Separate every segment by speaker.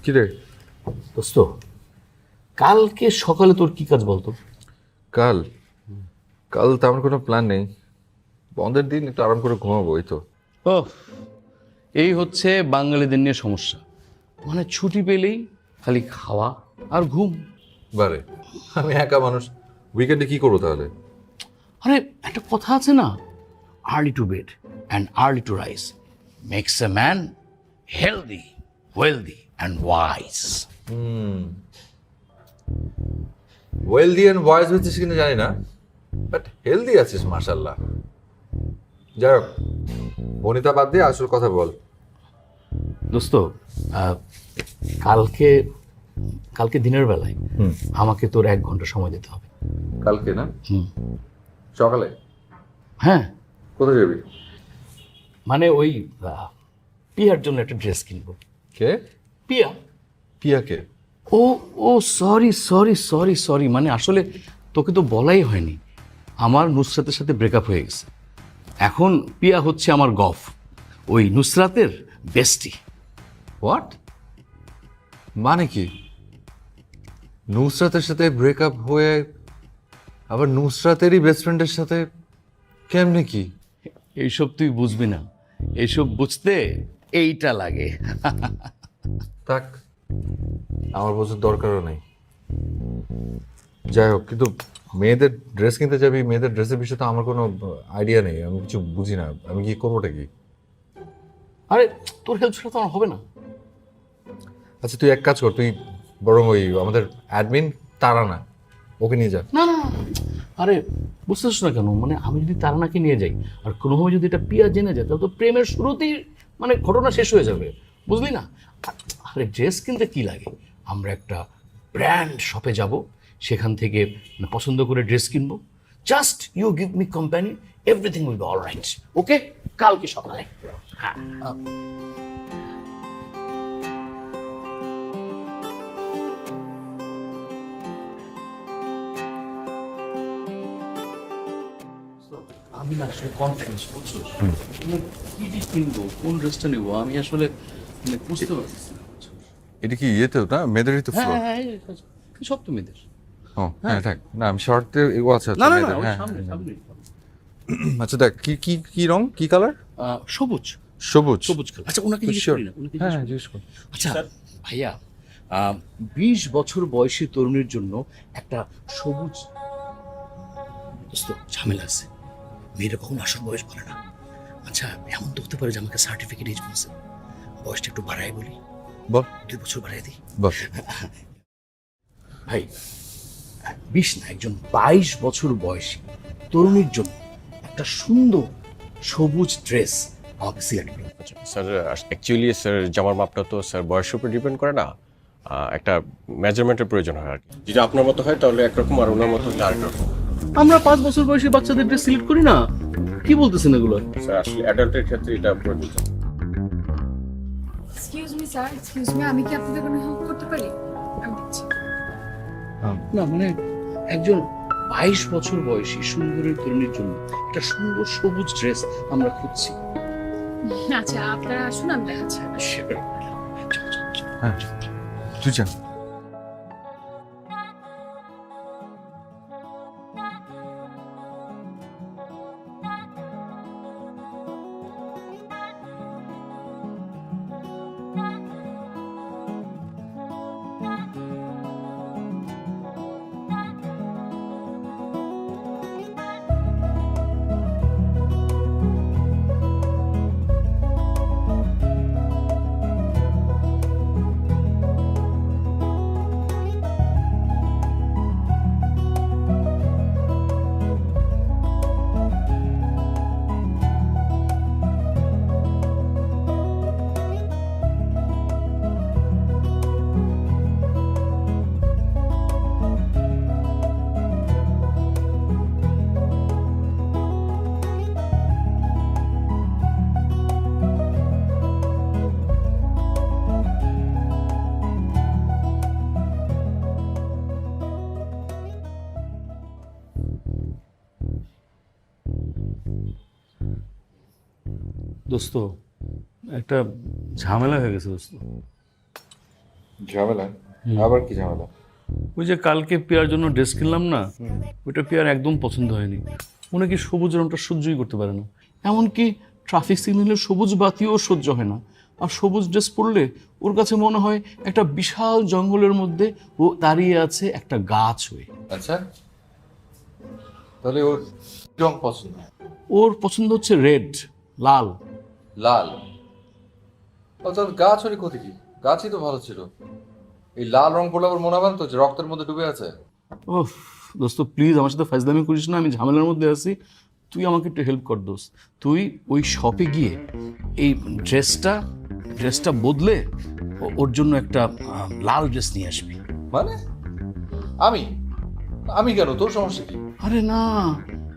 Speaker 1: কি রে?
Speaker 2: দোস্ত, কালকে সকালে তোর কি কাজ বলতো?
Speaker 1: কাল কাল তেমন কোনো প্ল্যান নেই। বন্ধের দিন একটু আরাম করে ঘুমাবো, এই তো।
Speaker 2: ও, এই হচ্ছে বাঙালিদের নিয়ে সমস্যা। মানে ছুটি পেলেই খালি খাওয়া আর ঘুম।
Speaker 1: বারে, আমি একা মানুষ, উইকেন্ডে কি করবো তাহলে?
Speaker 2: আরে একটা কথা আছে না, early to bed and early to rise makes a man healthy, wealthy and wise.
Speaker 1: Wealthy and wise হচ্ছিস কিনা জানি না, বাট হেলদি আছিস মাশাল্লাহ। যাই হোক, বনিতা বাদ দিয়ে আসল কথা বল।
Speaker 2: দোস্ত, কালকে কালকে দিনের বেলায় আমাকে তোর 1 ঘন্টা সময় দিতে হবে।
Speaker 1: কালকে না? সকালে?
Speaker 2: হ্যাঁ,
Speaker 1: কোথায় যাবি?
Speaker 2: মানে ওই পিয়ার জন্য একটা ড্রেস কিনবো।
Speaker 1: কে?
Speaker 2: পিয়া।
Speaker 1: পিয়াকে?
Speaker 2: ও ও সরি সরি সরি সরি, মানে আসলে তোকে তো বলাই হয়নি, আমার নুসরাতের সাথে ব্রেকআপ হয়ে গেছে। এখন পিয়া হচ্ছে আমার গফ, ওই নুসরাতের বেস্টি।
Speaker 1: হোয়াট? মানে কি? নুসরাতের সাথে ব্রেকআপ হয়ে আবার নুসরাতেরই বেস্ট ফ্রেন্ডের সাথে? কেমনে কি?
Speaker 2: এইসব তুই বুঝবি না, এইসব বুঝতে এইটা লাগে।
Speaker 1: থাক, আমার বোঝার দরকারও নেই। যাই হোক, কিন্তু মেয়েদের ড্রেস কিনতে যাবি, মেয়েদের ড্রেসের বিষয়ে তো আমার কোনো আইডিয়া নেই, আমি কিছু বুঝি না। আমি কি করবোটা কি?
Speaker 2: আরে তোর হেল্প ছাড়া তো আমার হবে না।
Speaker 1: আচ্ছা, তুই এক কাজ কর, তুই বরং ওই আমাদের অ্যাডমিন তারানা, ওকে নিয়ে যা।
Speaker 2: না না না, আরে বুঝতেছ না কেন, মানে আমি যদি তারানাকে নিয়ে যাই আর কোনোভাবে যদি এটা পিয়া জেনে যায়, তাহলে তো প্রেমের শুরুতেই মানে ঘটনা শেষ হয়ে যাবে, বুঝলি না? আরে ড্রেস কিনতে কি লাগে, আমরা একটা ব্র্যান্ড শপে যাব, সেখান থেকে মানে পছন্দ করে ড্রেস কিনবো। Just you give me company, everything will be all right. Okay, কালকে সকালে। হ্যাঁ। আমি না আসলে কনফিউজ, বুঝছো? কি কি কিনবো, কোন ড্রেসটা নিবো, আমি আসলে মানে বুঝতে পারছি না।
Speaker 1: এটা কি ইয়েতেও না, মেয়েদেরই তো
Speaker 2: হ্যাঁ
Speaker 1: ফ্লোর?
Speaker 2: হ্যাঁ হ্যাঁ, সব তো মেয়েদের।
Speaker 1: ও হ্যাঁ, থাক না, আমি শর্টদের ও আচ্ছা
Speaker 2: না
Speaker 1: আচ্ছা
Speaker 2: না না,
Speaker 1: মেয়েদের,
Speaker 2: ওই
Speaker 1: হ্যাঁ
Speaker 2: সামনে
Speaker 1: হ্যাঁ।
Speaker 2: সামনে।
Speaker 1: আচ্ছা দেখ, কি কি কি রং, কি কালার?
Speaker 2: সবুজ।
Speaker 1: সবুজ?
Speaker 2: সবুজ কালার। আচ্ছা ওনাকে জিজ্ঞেস
Speaker 1: Sure.
Speaker 2: করি না, ওনাকে
Speaker 1: হ্যাঁ
Speaker 2: জিজ্ঞেস
Speaker 1: হ্যাঁ,
Speaker 2: করি।
Speaker 1: জিজ্ঞেস কর।
Speaker 2: আচ্ছা ভাইয়া, 20 বছর বয়সী তরুণীর জন্য একটা সবুজ, দোস্ত ঝামেলা আছে, মেয়েরা কখনো আসল বয়স বলে না। আচ্ছা এমন তো হতে পারে যে আমাকে সার্টিফিকেট এজ বলছে, বয়সটা একটু বাড়াই বলি,
Speaker 1: বল
Speaker 2: 2 বছর বাড়াই দিই।
Speaker 1: বল।
Speaker 2: ভাই 20 না, একজন 22 বছর বয়সী তরুণীর জন্য একটা সুন্দর সবুজ ড্রেস আমাকে সিলেক্ট করুন।
Speaker 3: স্যার অ্যাকচুয়ালি স্যার জামার মাপটা তো স্যার বয়সের উপর ডিপেন্ড করে না, একটা মেজারমেন্টের প্রয়োজন হয় আর কি। যদি আপনার মতো হয় তাহলে একরকম, আর ওনার মতো হলে আরেক রকম।
Speaker 2: আমরা 5 বছর বয়সী বাচ্চাদের ড্রেস সিলেক্ট করি না, কি বলতেছেন এগুলো?
Speaker 3: স্যার আসলে অ্যাডাল্টের ক্ষেত্রে এটা প্রযোজ্য।
Speaker 4: Excuse me sir, excuse me, আমি কি আপনাদের কোনো হেল্প করতে পারি? আমি দিচ্ছি।
Speaker 2: না মানে একজন 22 বছর বয়সী সুন্দরী তরুণীর জন্য একটা সুন্দর সবুজ ড্রেস আমরা খুঁজছি।
Speaker 4: আচ্ছা আপনারা আসুন, আমি দেখাচ্ছি।
Speaker 1: হ্যাঁ, তুই যা।
Speaker 2: দোস্ত একটা ঝামেলা হয়ে গেছে দোস্ত।
Speaker 1: ঝামেলা? আবার কি ঝামেলা?
Speaker 2: ওই যে কালকে পেয়ার জন্য ড্রেস কিনলাম না, ওইটা পেয়ার একদম পছন্দ হয়নি। উনি কি সবুজ রংটা সহ্যই করতে পারে না, এমনকি ট্রাফিক সিগন্যালের সবুজ বাতিও সহ্য হয় না। আর সবুজ ড্রেস পরলে ওর কাছে মনে হয় একটা বিশাল জঙ্গলের মধ্যে ও দাঁড়িয়ে আছে একটা গাছ হয়ে।
Speaker 1: আচ্ছা, তাহলে ওর কি রং পছন্দ?
Speaker 2: ওর পছন্দ হচ্ছে রেড, লাল।
Speaker 1: লাল? তাহলে গাছ হলে ক্ষতি কি? গাছই তো ভালো ছিল। এই লাল রং পড়লে আবার মনে হয় তো যে রক্তের মধ্যে ডুবে আছে।
Speaker 2: ওহ দোস্ত প্লিজ আমার সাথে ফাজলামি করিস না, আমি ঝামেলার মধ্যে আছি। তুই আমাকে একটু হেল্প কর দোস্ত। তুই ওই শপে গিয়ে এই ড্রেসটা বদলে ওর জন্য একটা লাল ড্রেস নিয়ে আসবি।
Speaker 1: মানে আমি আমি কেন? তোর সমস্যা কি?
Speaker 2: আরে না,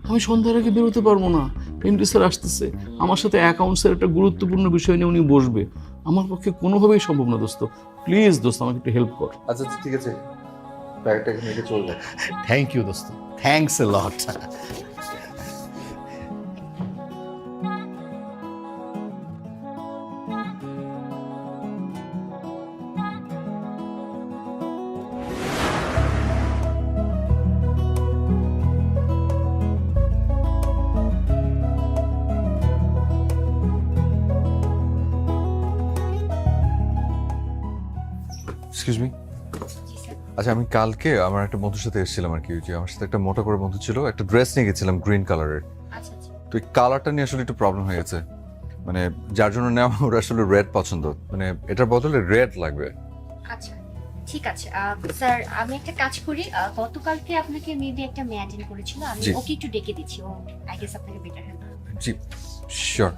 Speaker 2: আমি সন্ধ্যার আগে বেরোতে পারবো না। এমডি স্যার আসতেছে, আমার সাথে অ্যাকাউন্টসের একটা গুরুত্বপূর্ণ বিষয় নিয়ে উনি বসবে। আমার পক্ষে কোনোভাবেই সম্ভব না দোস্ত। প্লিজ দোস্ত আমাকে একটু হেল্প কর।
Speaker 1: আচ্ছা ঠিক আছে, ব্যাগটা নিয়ে চলবে।
Speaker 2: থ্যাংক ইউ দোস্ত, thanks a lot.
Speaker 1: Excuse me. আচ্ছা, আমি কালকে আমার একটা বন্ধুর সাথে এসেছিলাম আর কি। ওই যে আমার সাথে একটা মোটা করে বন্ধু ছিল, একটা ড্রেস নিয়ে গেছিলাম গ্রিন কালারের।
Speaker 5: আচ্ছা আচ্ছা
Speaker 1: তো এই কালারটা নিয়ে আসলে একটু প্রবলেম হয়ে গেছে, মানে যার জন্য নেওয়া ওর আসলে রেড পছন্দ, মানে এটার বদলে রেড লাগবে।
Speaker 5: আচ্ছা ঠিক আছে স্যার, আমি একটা কাজ করি, গতকালকে আপনাকে মেবি একটা মেয়ে অ্যাটেন্ড করেছিল, আমি
Speaker 1: জি।
Speaker 5: ওকে একটু ডেকে দিচ্ছি, ও আই গেস আপনাকে বেটার হেল্প
Speaker 1: জি শিওর।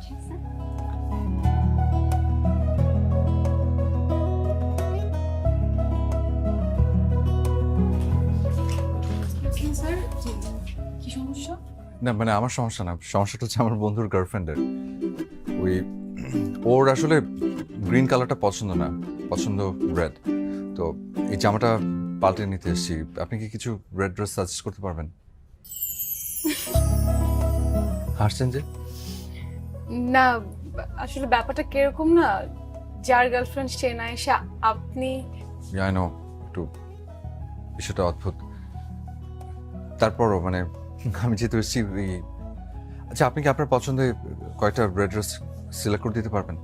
Speaker 4: স্যার কি সমস্যা?
Speaker 1: না মানে আমার সমস্যা না, সমস্যাটা হচ্ছে আমার বন্ধুর গার্লফ্রেন্ডের। ওই ওর আসলে গ্রিন কালারটা পছন্দ না, পছন্দ রেড। তো এই জামাটা পাল্টে নিতে এসেছি, আপনি কি কিছু রেড ড্রেস সাজেস্ট করতে পারবেন? হাসছেন যে?
Speaker 6: না আসলে ব্যাপারটা কিরকম না, যার গার্লফ্রেন্ড সে না এসে আপনি।
Speaker 1: আই নো, একটু বিষয়টা অদ্ভুত। তারপরও মানে আমি যেহেতু এসেছি আচ্ছা, আপনি কি আপনার পছন্দে কয়েকটা রেড ড্রেস সিলেক্ট করে দিতে পারবেন?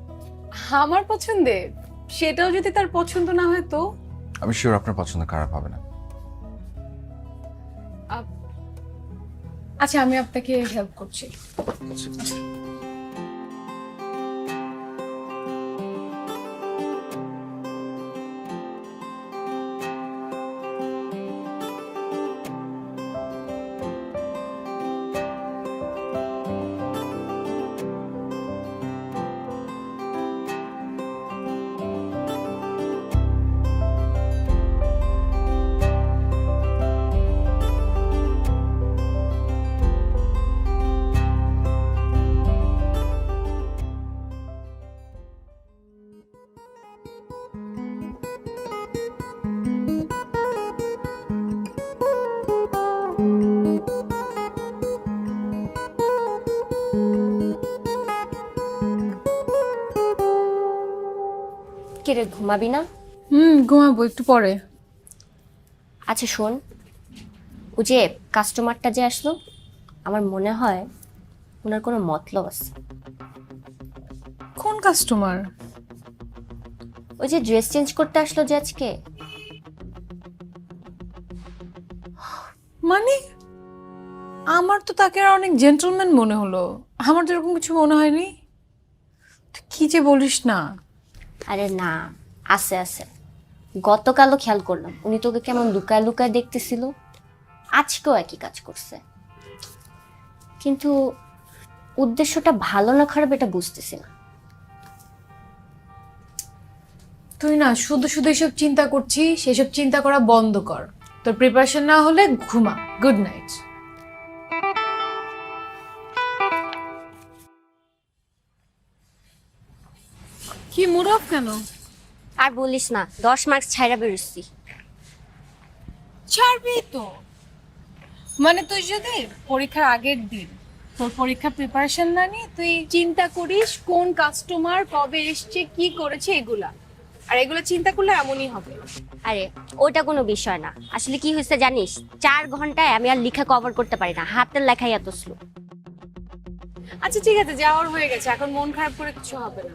Speaker 6: আমার পছন্দে, সেটাও যদি তার পছন্দ না হয় তো?
Speaker 1: আমি শিওর আপনার পছন্দ খারাপ হবে না।
Speaker 6: আচ্ছা আমি আপনাকে হেল্প করছি।
Speaker 5: কে রে, ঘুমাবি না?
Speaker 6: ঘুমাবো একটু পরে।
Speaker 5: আচ্ছা শোন, ও যে কাস্টমারটা যে আসলো, আমার মনে হয় ওনার কোনো মতলব আছে।
Speaker 6: কোন কাস্টমার?
Speaker 5: ওই যে ড্রেস চেঞ্জ করতে আসলো যে আজকে।
Speaker 6: মানে আমার তো তাকে আর অনেক জেন্টলম্যান মনে হলো, আমার তো এরকম কিছু মনে হয়নি। তুই কি যে বলিস না।
Speaker 5: আরে না, আছে আছে, গতকালও খেয়াল করলাম উনি তোকে কেমন লুকায় লুকায় দেখতেছিল, আজকেও একই কাজ করছে। কিন্তু উদ্দেশ্যটা ভালো না খারাপ এটা বুঝতেছি না।
Speaker 6: তুই না শুধু শুধু এসব চিন্তা করছিস, সেসব চিন্তা করা বন্ধ কর। তোর প্রিপারেশন না হলে ঘুমা। Good night. কি মুড অফ কেন?
Speaker 5: আর বলিস না, 10 মার্কস ছাইরা বেরোচ্ছি।
Speaker 6: ছাড়বি তো? মানে তুই যদি পরীক্ষার আগের দিন তোর পরীক্ষা প্রিপারেশন না নিয়ে তুই চিন্তা করিস কোন কাস্টমার কবে এসছে কি করেছে এগুলা,
Speaker 7: আর এগুলো চিন্তা করলে এমনই হবে।
Speaker 5: আরে ওটা কোনো বিষয় না, আসলে কি হয়েছে জানিস, 4 ঘন্টায় আমি আর লেখা কভার করতে পারি না, হাতের লেখাই এত স্লো।
Speaker 7: আচ্ছা ঠিক আছে, যাওয়ার হয়ে গেছে, এখন মন খারাপ করে কিছু হবে না।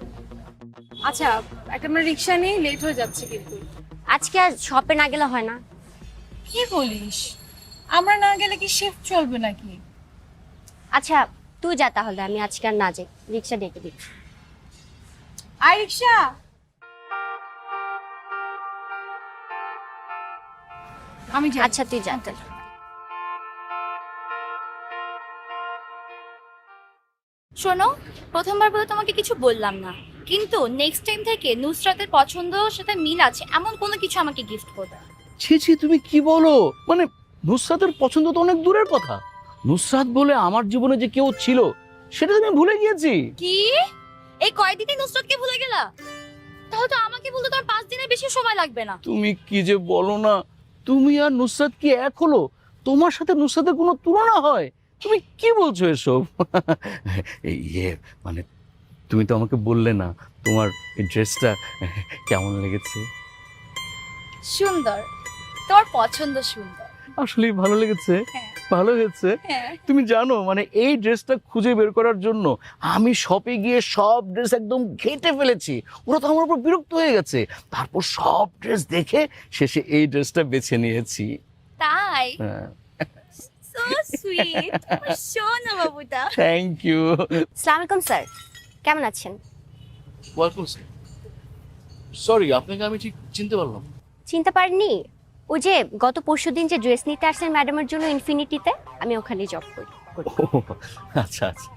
Speaker 7: আচ্ছা একটা আমরা রিক্সা নিয়ে লেট হয়ে যাচ্ছে কিন্তু।
Speaker 5: আজকে আর শপে না গেলে হয় না?
Speaker 6: কি বলিস, আমরা না গেলে কি শিফট চলবে নাকি?
Speaker 5: আচ্ছা তুই যা তাহলে, আমি আজকে আর না যাই, রিক্সা ডেকে দিচ্ছি।
Speaker 6: আই রিক্সা। আমি যাই।
Speaker 5: আচ্ছা তুই যা তাহলে।
Speaker 8: শোনো, প্রথমবার বলে তোমাকে কিছু বললাম না, কিন্তু নেক্সট টাইম থেকে নুসরাতের পছন্দর সাথে মিল আছে এমন কোনো কিছু আমাকে গিফট করবে।
Speaker 2: ছি ছি, তুমি কি বলো? মানে নুসরাতের পছন্দ তো অনেক দূরের কথা, নুসরাত বলে আমার জীবনে যে কেউ ছিল সেটা তুমি ভুলে গিয়েছি।
Speaker 8: কি এই কয়দিনে নুসরাতকে ভুলে গেলা? তাহলে তো আমাকে বলতে তোমার 5 দিনের বেশি সময় লাগবে না।
Speaker 2: তুমি কি যে বলো না, তুমি আর নুসরাত কি এক হলো? তোমার সাথে নুসরাতের কোনো তুলনা হয়? তুমি কি বলছো এসব? ইয়ে মানে তুমি তো আমাকে বললে না তোমার এই ড্রেসটা কেমন লেগেছে।
Speaker 8: সুন্দর, তোমার পছন্দ সুন্দর।
Speaker 2: আসলেই ভালো লেগেছে?
Speaker 8: হ্যাঁ।
Speaker 2: ভালো হয়েছে।
Speaker 8: হ্যাঁ।
Speaker 2: তুমি জানো মানে এই ড্রেসটা খুঁজে বের করার জন্য আমি শপে গিয়ে সব ড্রেস একদম ঘেঁটে ফেলেছি, ওরা তো আমার উপর বিরক্ত হয়ে গেছে। তারপর সব ড্রেস দেখে শেষে এই ড্রেসটা বেছে নিয়েছি।
Speaker 8: তাই?
Speaker 2: হ্যাঁ,
Speaker 8: সো সুইট, সোনা বাবুটা।
Speaker 2: Thank you.
Speaker 5: আসসালামু আলাইকুম স্যার, কেমন আছেন?
Speaker 2: Welcome sir. সরি, আপনাকে আমি ঠিক চিনতে পারলাম।
Speaker 5: চিনতে পারিনি? ওই যে গত পরশুদিন যে ড্রেস নিতে আসছেন ম্যাডামের জন্য ইনফিনিটিতে, আমি ওখানে জব করি।
Speaker 2: ও, আচ্ছা আচ্ছা।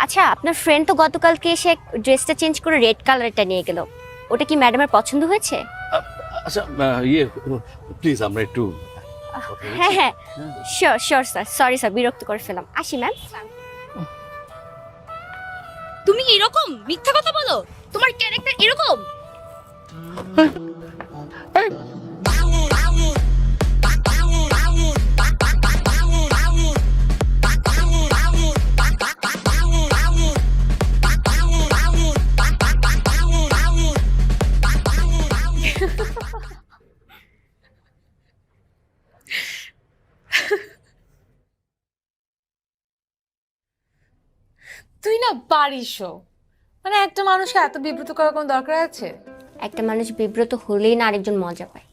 Speaker 5: আচ্ছা আপনার ফ্রেন্ড তো গতকালকে এসে ড্রেসটা চেঞ্জ করে রেড কালারটা নিয়ে গেল, ওটা কি ম্যাডামের পছন্দ হয়েছে?
Speaker 2: আচ্ছা ইয়ে প্লিজ আমরা একটু
Speaker 5: হ্যাঁ হ্যাঁ sure sure sir, sorry sir বিরক্ত করে ফেলাম, আসি ম্যাম।
Speaker 8: তুমি এরকম মিথ্যা কথা বলো? তোমার ক্যারেক্টার এরকম?
Speaker 6: তুই না পারিসও, মানে একটা মানুষকে এত বিব্রত করার কোনো দরকার আছে?
Speaker 5: একটা মানুষ বিব্রত হলেই না আরেকজন মজা পায়,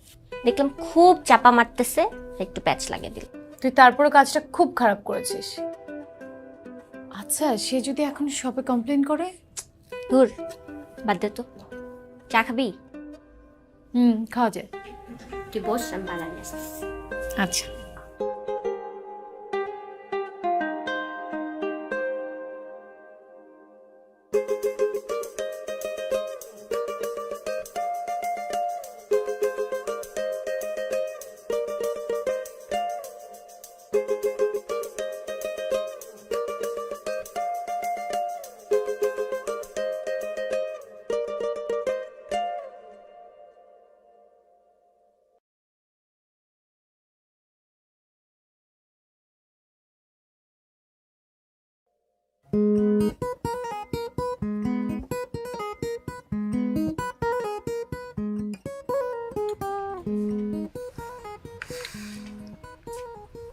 Speaker 5: দেখলাম খুব চাপা মারতেছে, একটু প্যাচ লাগিয়ে দিল।
Speaker 6: তুই তারপরে কাজটা খুব খারাপ করেছিস। আচ্ছা সে যদি এখন শপে কমপ্লেন করে?
Speaker 5: ধুর বাদ দে তো, চা খাবি?
Speaker 6: খাওয়া যায়।
Speaker 5: তুই বস, আমি বানাই নিয়ে আসতেছি।
Speaker 6: আচ্ছা।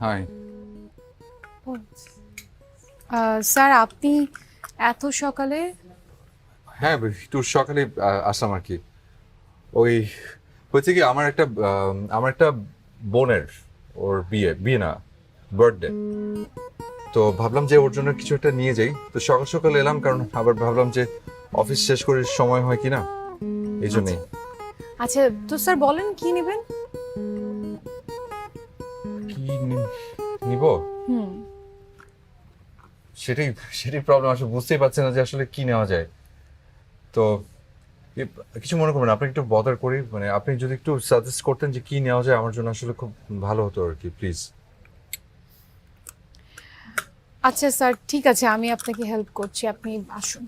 Speaker 1: হাই।
Speaker 6: স্যার আপনি এত সকালে?
Speaker 1: হ্যাঁ একটু সকালে আসলাম আর কি। ওই হচ্ছে কি আমার একটা বোনের, ওর বিয়ে না বার্থডে, তো ভাবলাম যে ওর জন্য কিছু একটা নিয়ে যাই, তো সকাল সকাল এলাম, কারণ আবার ভাবলাম যে অফিস শেষ করে সময় হয় কিনা, এই জন্যই।
Speaker 6: আচ্ছা তো স্যার বলেন কি নেবেন?
Speaker 1: কি নিব
Speaker 6: হুম
Speaker 1: সেটাই প্রবলেম, আসলে বুঝতেই পারছি না যে আসলে কি নেওয়া যায়। তো কিছু মনে করবেন, আপনি একটু বদার করি, মানে আপনি যদি একটু সাজেস্ট করতেন যে কি নেওয়া যায় আমার জন্য আসলে খুব ভালো হতো আর কি, প্লিজ।
Speaker 6: আচ্ছা স্যার ঠিক আছে, আমি আপনাকে হেল্প করছি, আপনি আসুন।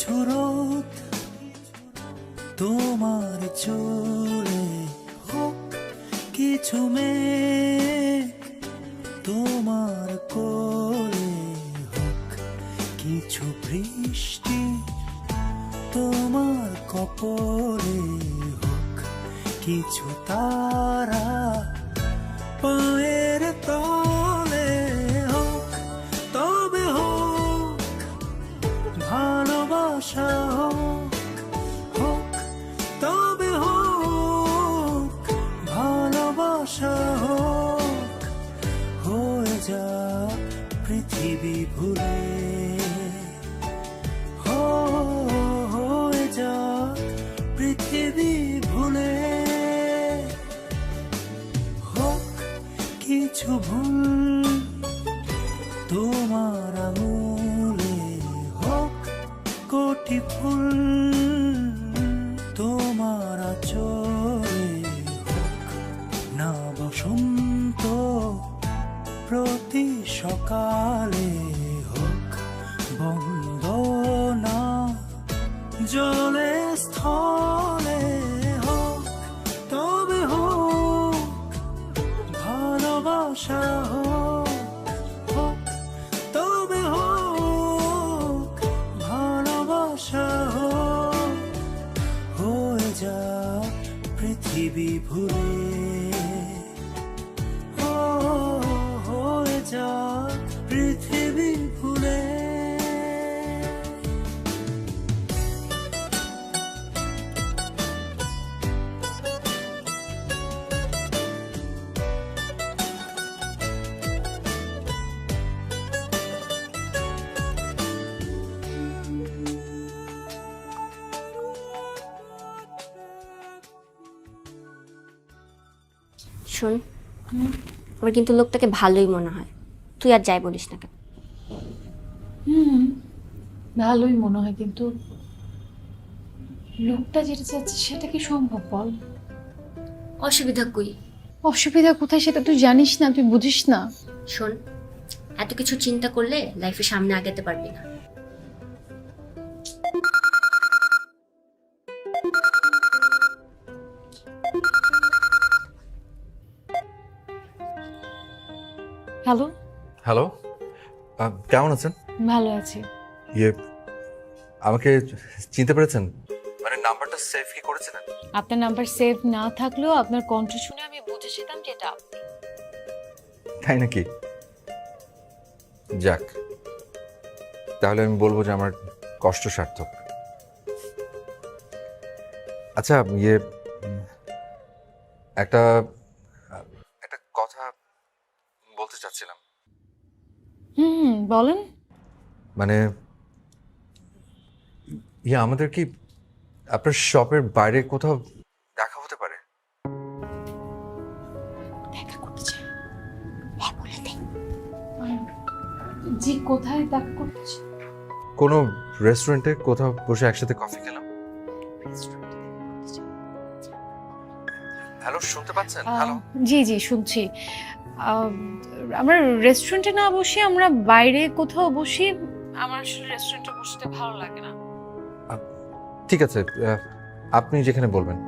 Speaker 9: কিছু রোদ তোমার চুলে, হোক কিছু মেঘ তোমার কোলে, হোক কিছু বৃষ্টি তোমার কপলে, হোক কিছু তারা পায়ের তলে, হোক তবে হোক ভালোবাসা, হোক হোক তবে হোক ভালোবাসা, হোক হয়ে যা পৃথিবী ভুলে, হয়ে যা পৃথিবী ভুলে, হোক কিছু ভুল তোমার আঙুলে, হোক কোটি ফুল তোমার আঁচলে, হোক না বসন্ত প্রতি সকালে, হোক বন্দনা জলে স্থলে, হোক তবে হোক ভালোবাসা, হোক হোক তবে হোক ভালোবাসা, হোক হয়ে যা পৃথিবী ভুলে, হয়ে যা পৃথিবী ভুলে।
Speaker 5: শোন, আমার কিন্তু লোকটাকে ভালোই মনে হয়, তুই আর যাই বলিস না কেন।
Speaker 6: ভালোই মনে হয়, কিন্তু লোকটা যেটা চাচ্ছে সেটা কি সম্ভব বল?
Speaker 5: অসুবিধা কই?
Speaker 6: অসুবিধা কোথায় সেটা তুই জানিস না, তুই বুঝিস না।
Speaker 5: শোন, এত কিছু চিন্তা করলে লাইফে সামনে আগাতে পারবি না।
Speaker 6: হ্যালো,
Speaker 1: হ্যালো, কেমন আছেন?
Speaker 6: ভালো আছি।
Speaker 1: ইয়ে, আমাকে চিনতে পেরেছেন? মানে নাম্বারটা সেভ কি করেছিলেন?
Speaker 6: আপনার নাম্বার সেভ না থাকলেও আপনার কণ্ঠ শুনে আমি বুঝেছিলাম যে এটা আপনি।
Speaker 1: তাই নাকি? যাক, তাহলে আমি বলবো যে আমার কষ্ট সার্থক। আচ্ছা, ইয়ে, একটা একটা কথা বলতে চাচ্ছিলাম।
Speaker 6: বলেন।
Speaker 1: মানে ইয়ে, আমাদের কি আপনার শপের বাইরে কোথাও দেখা হতে পারে?
Speaker 6: দেখা করতে চাই? হ্যাঁ, বলে দে। জি, কোথায় দেখা করতে চাই?
Speaker 1: কোনো রেস্টুরেন্টে কোথাও বসে একসাথে কফি খেলাম। হ্যালো, শুনতে পাচ্ছেন? হ্যালো,
Speaker 6: জি জি শুনছি। আমরা রেস্টুরেন্টে না বসে আমরা বাইরে কোথাও বসি। আমার আসলে রেস্টুরেন্টে বসতে ভালো লাগে না।
Speaker 1: ঠিক আছে, আপনি যেখানে বলবেন।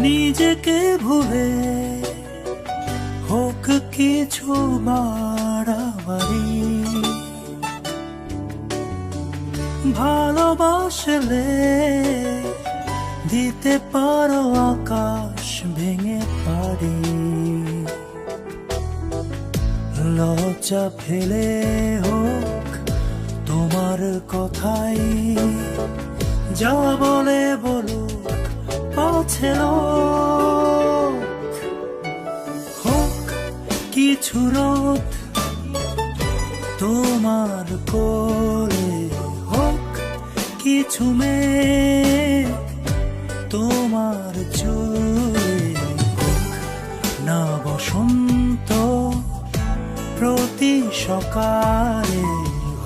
Speaker 9: নিজেকে ভুলে হোক কিছু বাড়াবাড়ি, ভালোবাসলে দিতে পারো আকাশ ভেঙে পারি, লজ্জা ফেলে হোক তোমার তোমার কথাই যা বলে বলুক পাছে লোক। হোক কিছু রোদ তোমার কোলে, হোক কিছু মেঘ তোমার চুলে, হোক না বসন্ত প্রতি সকালে,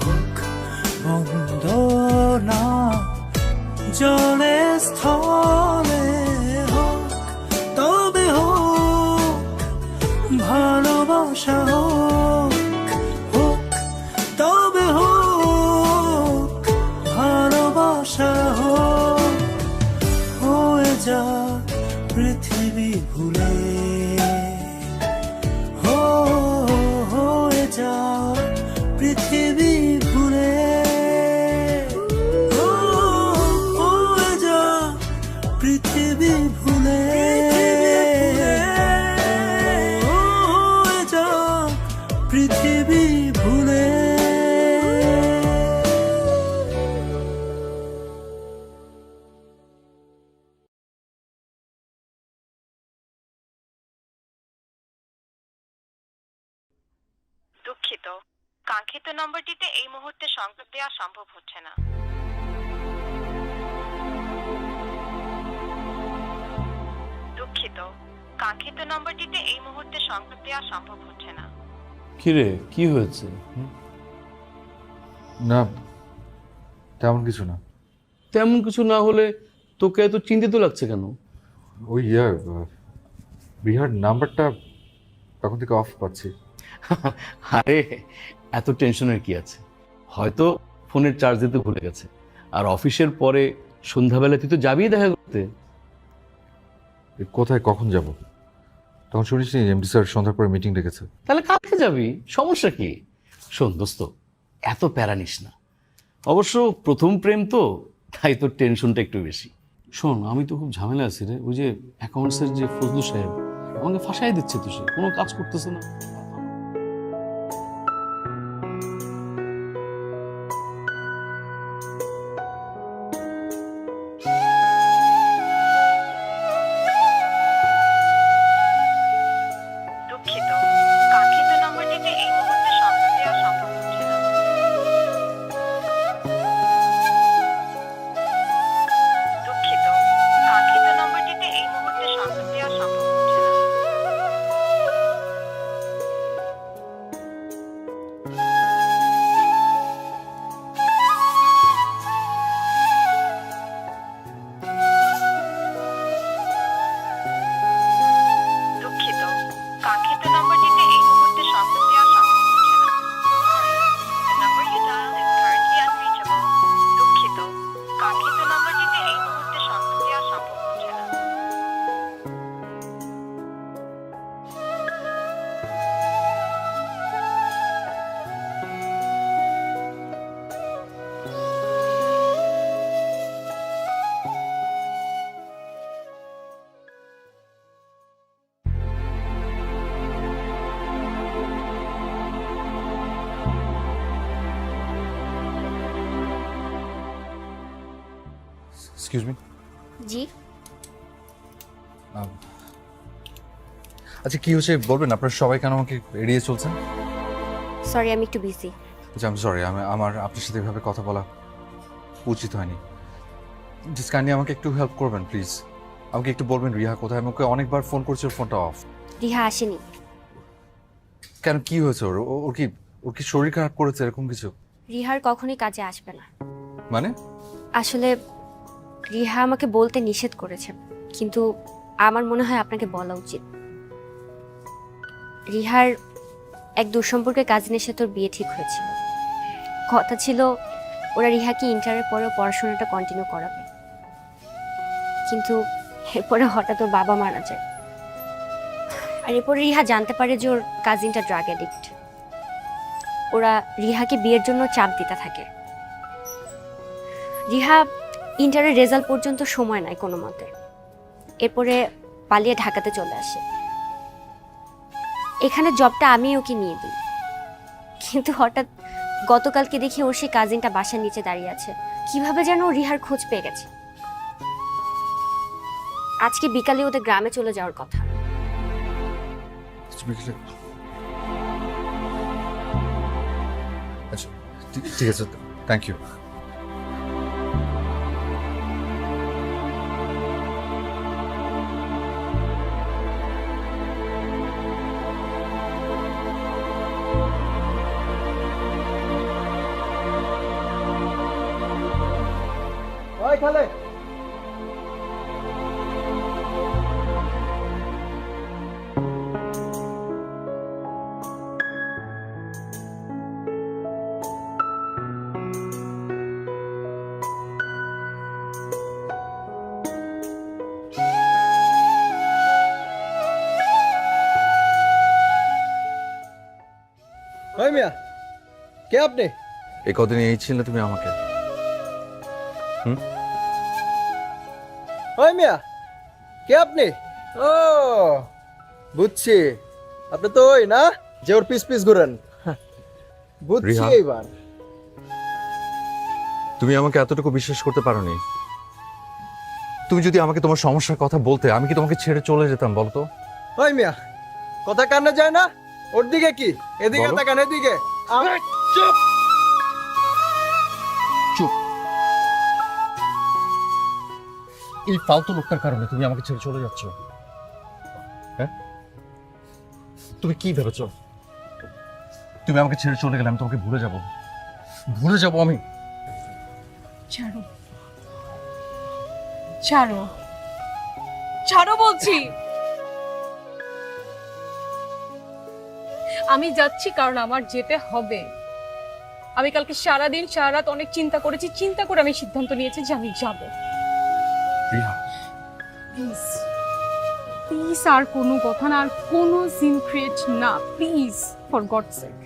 Speaker 9: হোক বন্ধ না জলে স্থলে, হোক তবে হোক ভালোবাসা, হোক হোক তবে হোক ভালোবাসা, হোক হয়ে যা পৃথিবী ভুলে, হয়ে যা পৃথিবী ভুলে, হয়ে যা পৃথিবী ভুলে, হয়ে যা পৃথিবী ভুলে।
Speaker 10: দুঃখিত, কাঙ্ক্ষিত নম্বরটিতে এই মুহূর্তে সংযোগ দেওয়া সম্ভব হচ্ছে না। দুঃখিত, কাঙ্ক্ষিত নম্বরটিতে এই মুহূর্তে সংযোগ দেওয়া সম্ভব হচ্ছে না।
Speaker 2: কিরে কি হয়েছে?
Speaker 1: না, তেমন কিছু না।
Speaker 2: তেমন কিছু না হলে তোকে এত চিন্তিত লাগছে কেন?
Speaker 1: ওই রিহার নাম্বারটা তখন থেকে অফ পাচ্ছি।
Speaker 2: আরে এত টেনশনের কি আছে, হয়তো ফোনের চার্জ দিতে ভুলে গেছে। আর অফিসের পরে সন্ধ্যাবেলা তুই তো যাবি দেখা করতে।
Speaker 1: কোথায় কখন যাব? তখন শুনিস নি এমডি স্যার সন্ধ্যার পরে মিটিং ডেকেছে।
Speaker 2: তাহলে কালকে যাবি, সমস্যা কি? শোন দোস্ত, এত প্যারা নিস না। অবশ্য প্রথম প্রেম তো, তাই তোর টেনশনটা একটু বেশি। শোন, আমি তো খুব ঝামেলা আছি রে। ওই যে অ্যাকাউন্টসের যে ফজলু সাহেব আমাকে ফাঁসাই দিচ্ছে, তো সে কোনো কাজ করতেছে না।
Speaker 10: দুঃখিত, কাঙ্ক্ষিত নম্বরটিতে এই মুহূর্তে সংযোগ দেওয়া সম্ভব হচ্ছে না। দুঃখিত, কাঙ্ক্ষিত নম্বরটিতে এই মুহূর্তে সংযোগ দেওয়া সম্ভব হচ্ছে না। দুঃখিত, কাঙ্ক্ষিত নম্বরটিতে এই মুহূর্তে সংযোগ দেওয়া সম্ভব হচ্ছে না। The number you dialed is currently unreachable. দুঃখিত, কাঙ্ক্ষিত নম্বরটিতে এই মুহূর্তে সংযোগ দেওয়া সম্ভব হচ্ছে না।
Speaker 1: Excuse me.
Speaker 5: জি,
Speaker 1: আচ্ছা কি হয়েছে বলবেন? আপনারা সবাই কেন আমাকে এড়িয়ে চলছেন?
Speaker 5: সরি আমি একটু বিজি।
Speaker 1: আচ্ছা আমি সরি, আমার আপনার সাথে এভাবে কথা বলা উচিত হয়নি। জাস্ট কাইন্ডলি আমাকে একটু হেল্প করবেন প্লিজ। আমাকে একটু বলবেন রিহা কোথায়? আমাকে অনেকবার ফোন করছে, ওর ফোনটা অফ।
Speaker 5: রিহা আসেনি।
Speaker 1: কেন, কি হয়েছে? ওর কি শরীর খারাপ করেছে এরকম কিছু?
Speaker 5: রিহার কখনোই কাজে আসবে না।
Speaker 1: মানে?
Speaker 5: আসলে রিহা আমাকে বলতে নিষেধ করেছে, কিন্তু আমার মনে হয় আপনাকে বলা উচিত। রিহার এক দুঃসম্পর্কের কাজিনের সাথে ওর বিয়ে ঠিক হয়েছিল। কথা ছিল ওরা রিহাকে ইন্টারের পরেও পড়াশোনাটা কন্টিনিউ করাবে, কিন্তু এরপরে হঠাৎ ওর বাবা মারা যায়। আর এরপরে রিহা জানতে পারে যে ওর কাজিনটা ড্রাগ অ্যাডিক্ট। ওরা রিহাকে বিয়ের জন্য চাপ দিতে থাকে। রিহা ইন্টারের রেজাল্ট পর্যন্ত সময় নাই কোনো মতে। এরপরে পালিয়ে ঢাকাতে চলে আসে। এখানে জবটা আমি ওকে নিয়ে দিই, কিন্তু হঠাৎ গতকালকে দেখি ওর সেই কাজিনটা বাসার নিচে দাঁড়িয়ে আছে, কিভাবে যেন ও রিহার খোঁজ পেয়ে গেছে। আজকে বিকালে ওদের গ্রামে চলে যাওয়ার কথা।
Speaker 1: আচ্ছা ঠিক আছে, থ্যাংক ইউ।
Speaker 11: ওই মিয়া, কে আপনি?
Speaker 1: এই কদিন এই ছিলে তুমি আমাকে।
Speaker 11: ওই মিয়া, কে আপনি? ও বুঝছি, আপনি তো ওই না যে ওর পিস পিস ঘুরেন। বুঝছি
Speaker 1: রিহা।
Speaker 11: এইবার।
Speaker 1: তুমি আমাকে এতটুকু বিশ্বাস করতে পারোনি। তুমি যদি আমাকে তোমার সমস্যার কথা বলতে, আমি কি তোমাকে ছেড়ে চলে যেতাম বলতো?
Speaker 11: ওই মিয়া, কথা কানে যায় না? ওর দিকে কি, এদিকে
Speaker 1: বলো।
Speaker 11: তাকান, এদিকে। চুপ।
Speaker 1: চুপ। এই ফালতু লোকটার কারণে তুমি আমাকে ছেড়ে চলে যাচ্ছ। হ্যাঁ, তুমি কি ভেবেছ? তুমি আমাকে ছেড়ে চলে গেলে আমি তোমাকে ভুলে যাব। ভুলে যাব আমি।
Speaker 6: ছাড়ো, ছাড়ো, ছাড়ো বলছি। আমি যাচ্ছি কারণ আমার যেতে হবে। আমি কালকে সারাদিন সারা রাত অনেক চিন্তা করেছি, চিন্তা করে আমি সিদ্ধান্ত নিয়েছি যে আমি যাব।
Speaker 1: রিহা,
Speaker 6: প্লিজ প্লিজ, আর কোনো কথা না, আর কোনো সিন ক্রিয়েট না, প্লিজ, ফর গডস সেক।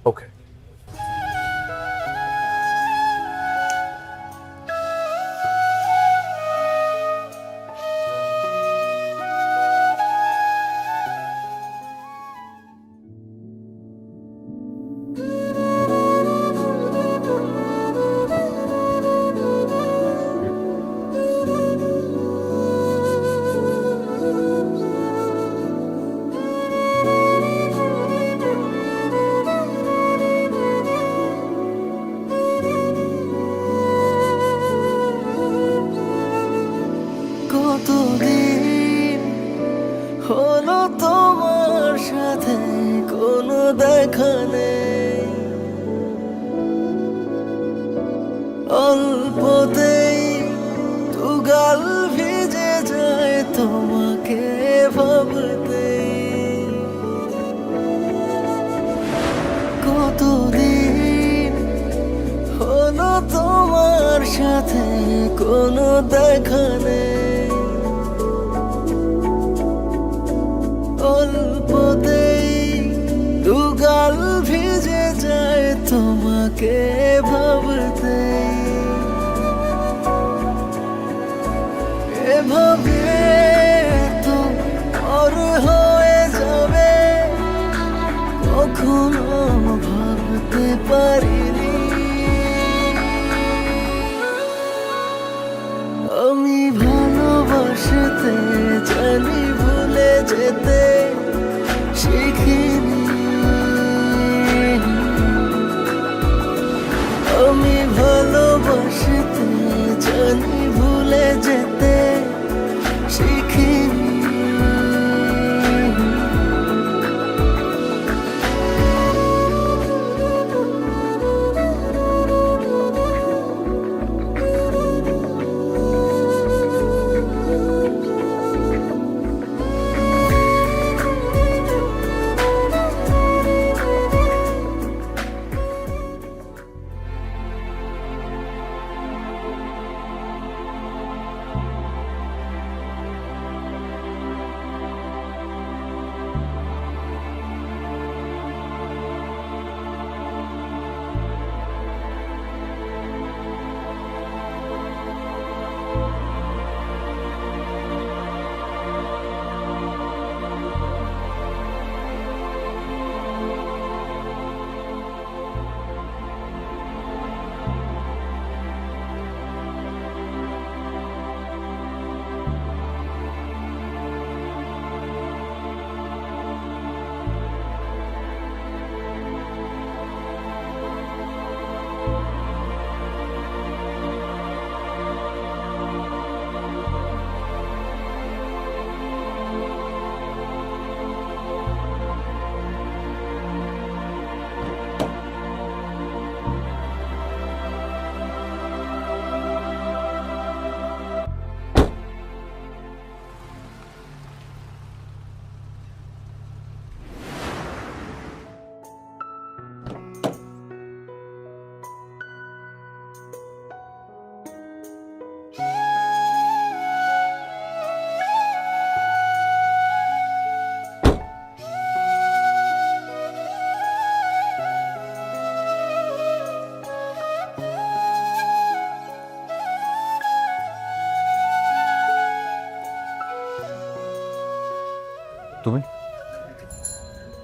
Speaker 1: ওকে।
Speaker 9: কতদিন হলো তোমার সাথে কোনো দেখা নেই, অল্পতেই দুগাল ভিজে যায় তোমাকে ভাবতে। কতদিন হলো তোমার সাথে কোনো দেখা নেই, অল্পতেই দুগাল ভিজে যায় তোমাকে ভাবতে। এভাবে তো আর হয়ে যাবে কখনো ভাবতে পারিনি। আমি ভালোবাসতে জানি, ভুলে যেতে শিখিনি। আমি ভালোবাসতে জানি, ভুলে যেতে শিখিনি।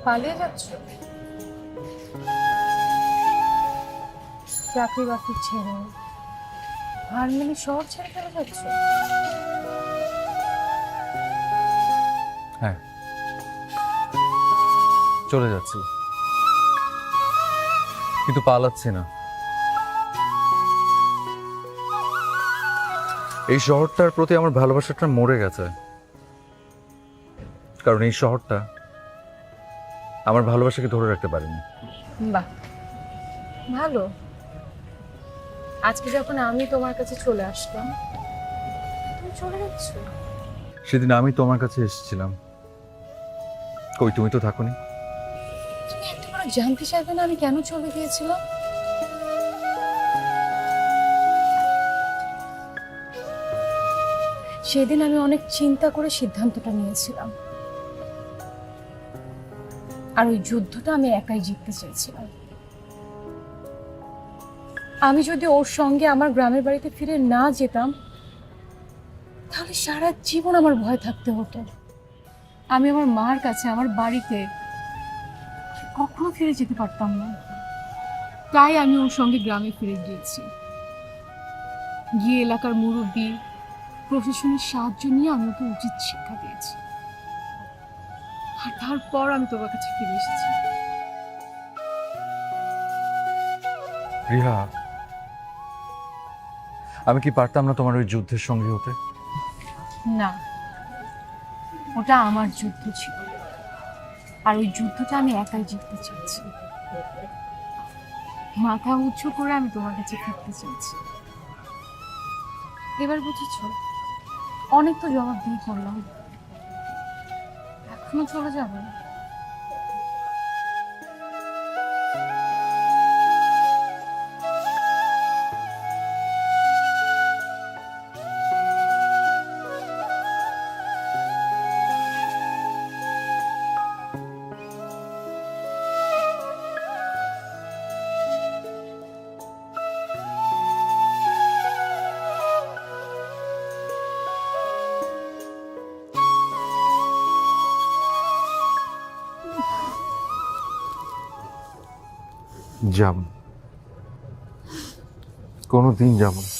Speaker 7: পালিয়ে যাচ্ছ? চাকরি বাকরি ছেড়ে হারমোনি শহর ছেড়ে চলে যাচ্ছ?
Speaker 1: হ্যাঁ, চলে যাচ্ছি, কিন্তু পালাচ্ছি না। এই শহরটার প্রতি আমার ভালোবাসাটা মরে গেছে, কারণ এই শহরটা আমার ভালোবাসাকে ধরে রাখতে পারেনি।
Speaker 7: বাহ, ভালো। আজকে যখন আমি তোমার কাছে চলে আসলাম, তুমি চলে যাচ্ছ?
Speaker 1: সেদিন আমি তোমার কাছে এসেছিলাম, কই তুমি তো থাকোনি।
Speaker 7: তুমি একটা করে জানতে চাইবে না আমি কেন চলে গিয়েছিলাম? সেদিন আমি অনেক চিন্তা করে সিদ্ধান্তটা নিয়েছিলাম, আর ওই যুদ্ধটা আমি একাই জিততে চেয়েছিলাম। আমি যদি ওর সঙ্গে আমার গ্রামের বাড়িতে ফিরে না যেতাম, তাহলে সারা জীবন আমার ভয় থাকতে হতো। আমি আমার মার কাছে, আমার বাড়িতে কখনো ফিরে যেতে পারতাম না। তাই আমি ওর সঙ্গে গ্রামে ফিরে গিয়েছি, গিয়ে এলাকার মুরব্বী প্রশাসনের সাহায্য নিয়ে আমি ওকে উচিত শিক্ষা দিয়েছি, আর তারপর আমি তোমার কাছে ফিরে এসেছি।
Speaker 1: রিহা, আমি কি পারতাম না তোমার ওই যুদ্ধের সঙ্গী হতে?
Speaker 7: না, ওটা আমার যুদ্ধ ছিল, আর ওই যুদ্ধটা আমি একাই জিততে চাইছি। মাথা উঁচু করে আমি তোমার কাছে ফিরতে চাইছি। এবার বুঝেছ? অনেক তো জবাব দিয়ে করলাম, এখনো চলে যাবে?
Speaker 1: যাব, কোনোদিন যাব না।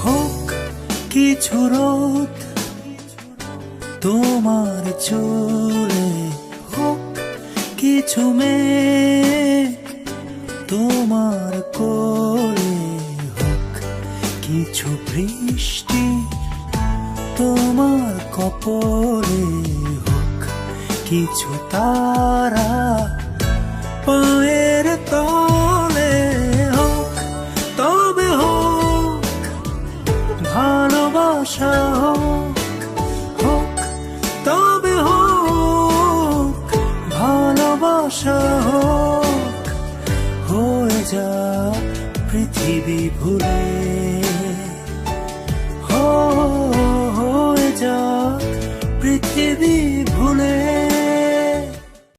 Speaker 9: হোক কিছু রোদ তোমার চুলে, হোক কিছু মেঘ তোমার কোলে, হোক কিছু বৃষ্টি তোমার কপলে, হোক কিছু তারা পায়ের তলে, হোক তবে হোক ভালোবাসা, হোক হোক তবে হোক ভালোবাসা, হোক হয়ে যা পৃথিবী ভুলে, হয়ে যা পৃথিবী ভুলে।